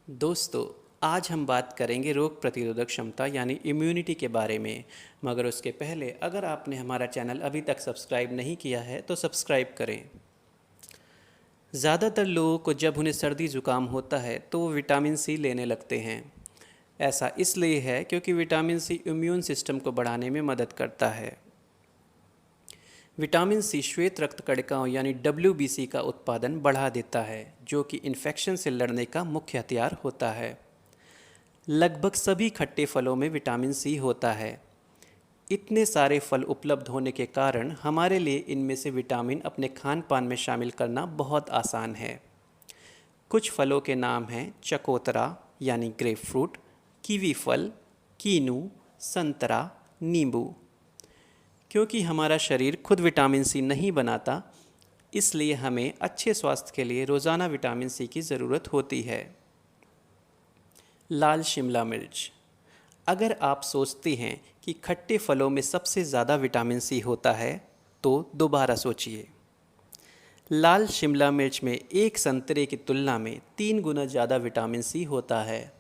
दोस्तों, आज हम बात करेंगे रोग प्रतिरोधक क्षमता यानी इम्यूनिटी के बारे में। मगर उसके पहले अगर आपने हमारा चैनल अभी तक सब्सक्राइब नहीं किया है तो सब्सक्राइब करें। ज़्यादातर लोगों को जब उन्हें सर्दी ज़ुकाम होता है तो वो विटामिन सी लेने लगते हैं। ऐसा इसलिए है क्योंकि विटामिन सी इम्यून सिस्टम को बढ़ाने में मदद करता है। विटामिन सी श्वेत रक्त कणिकाओं यानी WBC का उत्पादन बढ़ा देता है, जो कि इन्फेक्शन से लड़ने का मुख्य हथियार होता है। लगभग सभी खट्टे फलों में विटामिन सी होता है। इतने सारे फल उपलब्ध होने के कारण हमारे लिए इनमें से विटामिन अपने खान पान में शामिल करना बहुत आसान है। कुछ फलों के नाम हैं चकोतरा यानी ग्रेप फ्रूट, कीवी फल, कीनू, संतरा, नींबू। क्योंकि हमारा शरीर खुद विटामिन सी नहीं बनाता, इसलिए हमें अच्छे स्वास्थ्य के लिए रोज़ाना विटामिन सी की ज़रूरत होती है। लाल शिमला मिर्च। अगर आप सोचते हैं कि खट्टे फलों में सबसे ज़्यादा विटामिन सी होता है तो दोबारा सोचिए। लाल शिमला मिर्च में एक संतरे की तुलना में 3 गुना ज़्यादा विटामिन सी होता है।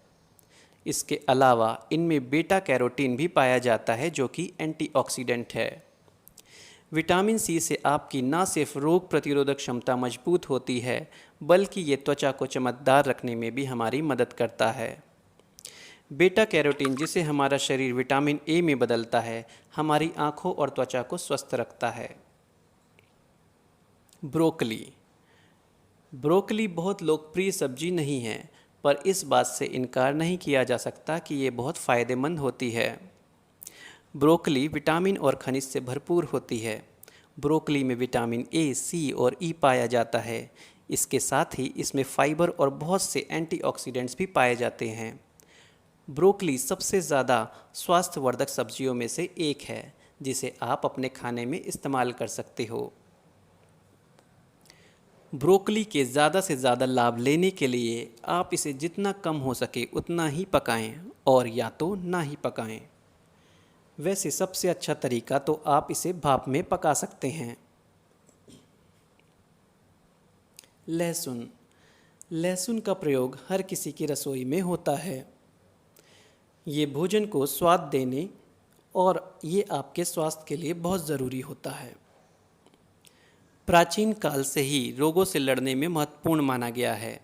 इसके अलावा इनमें बीटा कैरोटीन भी पाया जाता है, जो कि एंटीऑक्सीडेंट है। विटामिन सी से आपकी न सिर्फ रोग प्रतिरोधक क्षमता मजबूत होती है, बल्कि ये त्वचा को चमकदार रखने में भी हमारी मदद करता है। बीटा कैरोटीन, जिसे हमारा शरीर विटामिन ए में बदलता है, हमारी आँखों और त्वचा को स्वस्थ रखता है। ब्रोकली। ब्रोकली बहुत लोकप्रिय सब्जी नहीं है, पर इस बात से इनकार नहीं किया जा सकता कि ये बहुत फ़ायदेमंद होती है। ब्रोकली विटामिन और खनिज से भरपूर होती है। ब्रोकली में विटामिन ए, सी और ई पाया जाता है। इसके साथ ही इसमें फाइबर और बहुत से एंटीऑक्सीडेंट्स भी पाए जाते हैं। ब्रोकली सबसे ज़्यादा स्वास्थ्यवर्धक सब्जियों में से एक है, जिसे आप अपने खाने में इस्तेमाल कर सकते हो। ब्रोकली के ज़्यादा से ज़्यादा लाभ लेने के लिए आप इसे जितना कम हो सके उतना ही पकाएं, और या तो ना ही पकाएं। वैसे सबसे अच्छा तरीका तो आप इसे भाप में पका सकते हैं। लहसुन। लहसुन का प्रयोग हर किसी की रसोई में होता है। ये भोजन को स्वाद देने और ये आपके स्वास्थ्य के लिए बहुत ज़रूरी होता है। प्राचीन काल से ही रोगों से लड़ने में महत्वपूर्ण माना गया है।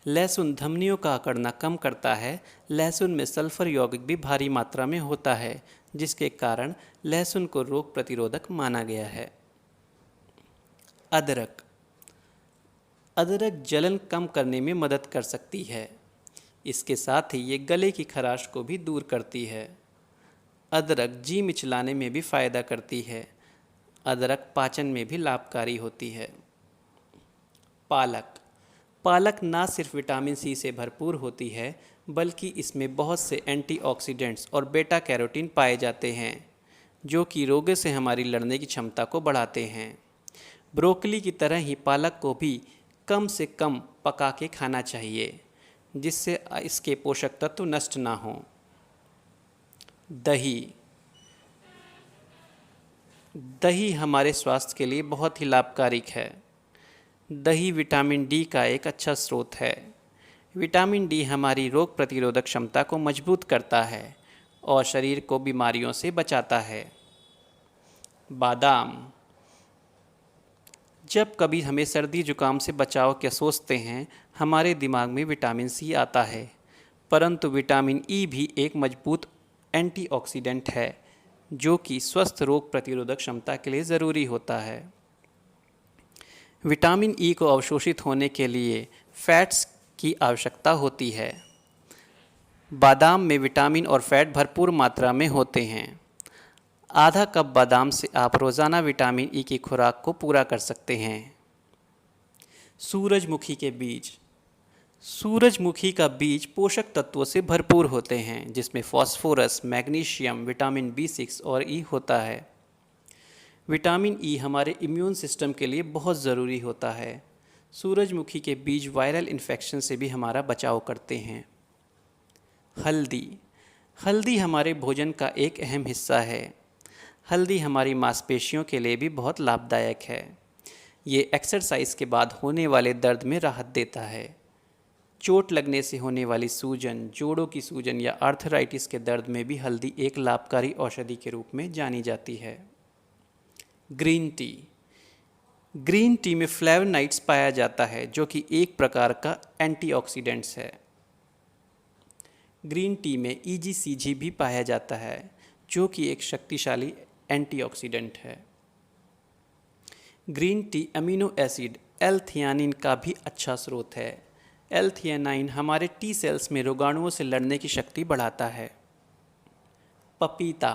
लहसुन धमनियों का अकड़ना कम करता है। लहसुन में सल्फर यौगिक भी भारी मात्रा में होता है, जिसके कारण लहसुन को रोग प्रतिरोधक माना गया है। अदरक। अदरक जलन कम करने में मदद कर सकती है। इसके साथ ही ये गले की खराश को भी दूर करती है। अदरक जी मिचलाने में भी फ़ायदा करती है। अदरक पाचन में भी लाभकारी होती है। पालक। पालक ना सिर्फ विटामिन सी से भरपूर होती है, बल्कि इसमें बहुत से एंटीऑक्सीडेंट्स और बीटा कैरोटीन पाए जाते हैं, जो कि रोगों से हमारी लड़ने की क्षमता को बढ़ाते हैं। ब्रोकली की तरह ही पालक को भी कम से कम पका के खाना चाहिए, जिससे इसके पोषक तत्व नष्ट ना हों। दही। दही हमारे स्वास्थ्य के लिए बहुत ही लाभकारिक है। दही विटामिन डी का एक अच्छा स्रोत है। विटामिन डी हमारी रोग प्रतिरोधक क्षमता को मजबूत करता है और शरीर को बीमारियों से बचाता है। बादाम। जब कभी हमें सर्दी जुकाम से बचाव के सोचते हैं, हमारे दिमाग में विटामिन सी आता है, परंतु विटामिन ई भी एक मजबूत एंटीऑक्सीडेंट है, जो कि स्वस्थ रोग प्रतिरोधक क्षमता के लिए ज़रूरी होता है। विटामिन ई को अवशोषित होने के लिए फैट्स की आवश्यकता होती है। बादाम में विटामिन और फैट भरपूर मात्रा में होते हैं। आधा कप बादाम से आप रोज़ाना विटामिन ई की खुराक को पूरा कर सकते हैं। सूरजमुखी के बीज। सूरजमुखी का बीज पोषक तत्वों से भरपूर होते हैं, जिसमें फास्फोरस, मैग्नीशियम, विटामिन B6 और ई होता है। विटामिन ई हमारे इम्यून सिस्टम के लिए बहुत ज़रूरी होता है। सूरजमुखी के बीज वायरल इन्फेक्शन से भी हमारा बचाव करते हैं। हल्दी। हल्दी हमारे भोजन का एक अहम हिस्सा है। हल्दी हमारी मांसपेशियों के लिए भी बहुत लाभदायक है। ये एक्सरसाइज के बाद होने वाले दर्द में राहत देता है। चोट लगने से होने वाली सूजन, जोड़ों की सूजन या आर्थराइटिस के दर्द में भी हल्दी एक लाभकारी औषधि के रूप में जानी जाती है। Green T. ग्रीन टी में फ्लेवोनाइड्स पाया जाता है जो कि एक प्रकार का एंटीऑक्सीडेंट्स है। ग्रीन टी में EGCG भी पाया जाता है जो कि एक शक्तिशाली एंटीऑक्सीडेंट है। Green tea amino acid L theanine का भी अच्छा स्रोत है। एल-थियानिन हमारे टी सेल्स में रोगाणुओं से लड़ने की शक्ति बढ़ाता है। पपीता।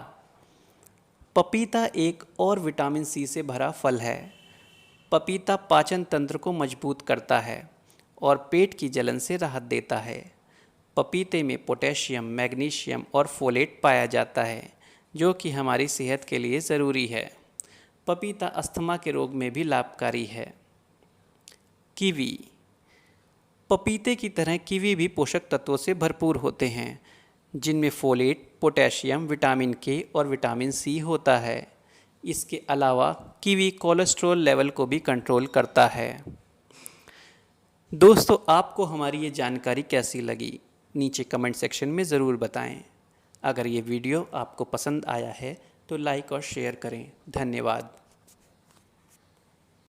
पपीता एक और विटामिन सी से भरा फल है। पपीता पाचन तंत्र को मजबूत करता है और पेट की जलन से राहत देता है। पपीते में पोटेशियम, मैग्नीशियम और फोलेट पाया जाता है जो कि हमारी सेहत के लिए ज़रूरी है। पपीता अस्थमा के रोग में भी लाभकारी है। कीवी। पपीते की तरह कीवी भी पोषक तत्वों से भरपूर होते हैं जिनमें फोलेट, पोटेशियम, विटामिन के और विटामिन सी होता है। इसके अलावा कीवी कोलेस्ट्रॉल लेवल को भी कंट्रोल करता है। दोस्तों, आपको हमारी ये जानकारी कैसी लगी नीचे कमेंट सेक्शन में ज़रूर बताएं। अगर ये वीडियो आपको पसंद आया है तो लाइक और शेयर करें। धन्यवाद।